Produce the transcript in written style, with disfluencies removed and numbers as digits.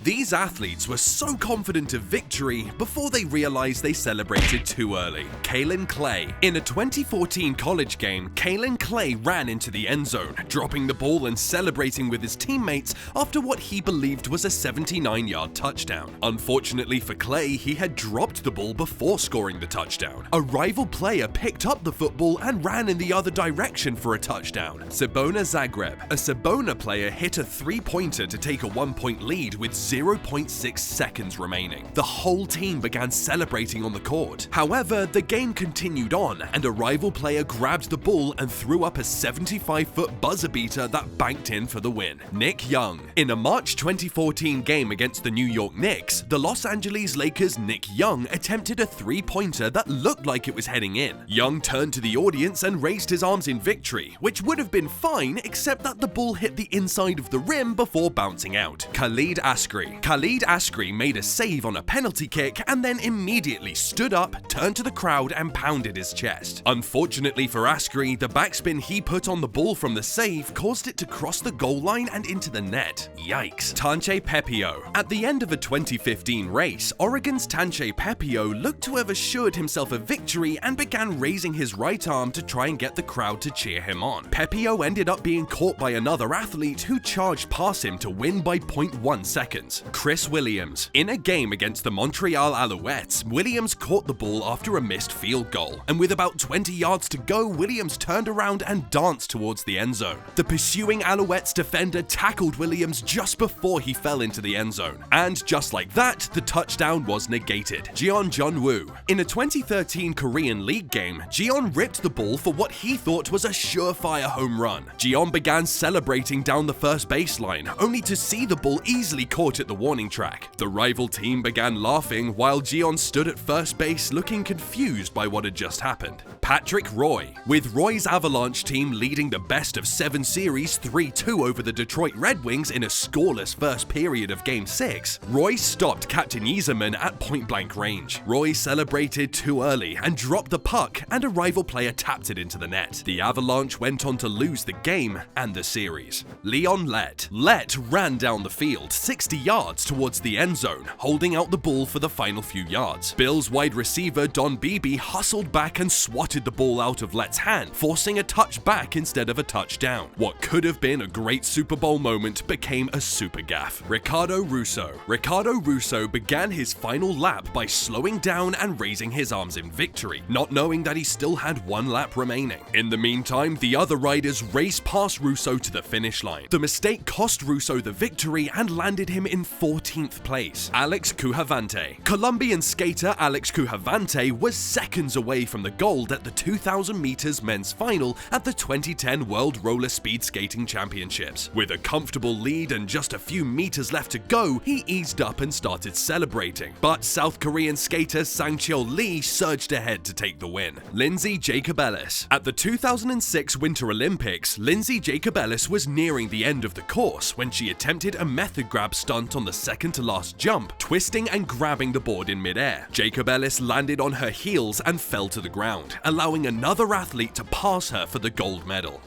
These athletes were so confident of victory before they realized they celebrated too early. Kaelin Clay. In a 2014 college game, Kaelin Clay ran into the end zone, dropping the ball and celebrating with his teammates after what he believed was a 79-yard touchdown. Unfortunately for Clay, he had dropped the ball before scoring the touchdown. A rival player picked up the football and ran in the other direction for a touchdown. Cibona Zagreb. A Cibona player hit a three-pointer to take a 1-point lead with 0.6 seconds remaining. The whole team began celebrating on the court. However, the game continued on, and a rival player grabbed the ball and threw up a 75-foot buzzer beater that banked in for the win. Nick Young. In a March 2014 game against the New York Knicks, the Los Angeles Lakers' Nick Young attempted a three-pointer that looked like it was heading in. Young turned to the audience and raised his arms in victory, which would have been fine except that the ball hit the inside of the rim before bouncing out. Khalid Askry. Khalid Askry made a save on a penalty kick and then immediately stood up, turned to the crowd and pounded his chest. Unfortunately for Askry, the backspin he put on the ball from the save caused it to cross the goal line and into the net. Yikes. Tanche Pepio. At the end of a 2015 race, Oregon's Tanche Pepio looked to have assured himself a victory and began raising his right arm to try and get the crowd to cheer him on. Pepio ended up being caught by another athlete who charged past him to win by 0.1 seconds. Chris Williams. In a game against the Montreal Alouettes, Williams caught the ball after a missed field goal, and with about 20 yards to go, Williams turned around and danced towards the end zone. The pursuing Alouettes defender tackled Williams just before he fell into the end zone, and just like that, the touchdown was negated. Jeon Jun-woo. In a 2013 Korean League game, Jeon ripped the ball for what he thought was a surefire home run. Jeon began celebrating down the first baseline, only to see the ball easily caught at the warning track. The rival team began laughing while Jeon stood at first base looking confused by what had just happened. Patrick Roy. With Roy's Avalanche team leading the best-of-7 series 3-2 over the Detroit Red Wings in a scoreless first period of Game 6, Roy stopped Captain Yzerman at point-blank range. Roy celebrated too early and dropped the puck, and a rival player tapped it into the net. The Avalanche went on to lose the game and the series. Leon Lett. Lett ran down the field 60 yards towards the end zone, holding out the ball for the final few yards. Bills wide receiver Don Beebe hustled back and swatted the ball out of Lett's hand, forcing a touchback instead of a touchdown. What could have been a great Super Bowl moment became a super gaffe. Ricardo Russo. Ricardo Russo began his final lap by slowing down and raising his arms in victory, not knowing that he still had one lap remaining. In the meantime, the other riders raced past Russo to the finish line. The mistake cost Russo the victory and landed him in 14th place. Alex Cuhavante. Colombian skater Alex Cuhavante was seconds away from the gold at the 2,000 meters men's final at the 2010 World Roller Speed Skating Championships. With a comfortable lead and just a few meters left to go, he eased up and started celebrating. But South Korean skater Sang-cheol Lee surged ahead to take the win. Lindsay Jacobellis. At the 2006 Winter Olympics, Lindsay Jacobellis was nearing the end of the course when she attempted a method grab stunt on the second-to-last jump, twisting and grabbing the board in midair. Jacobellis landed on her heels and fell to the ground, allowing another athlete to pass her for the gold medal.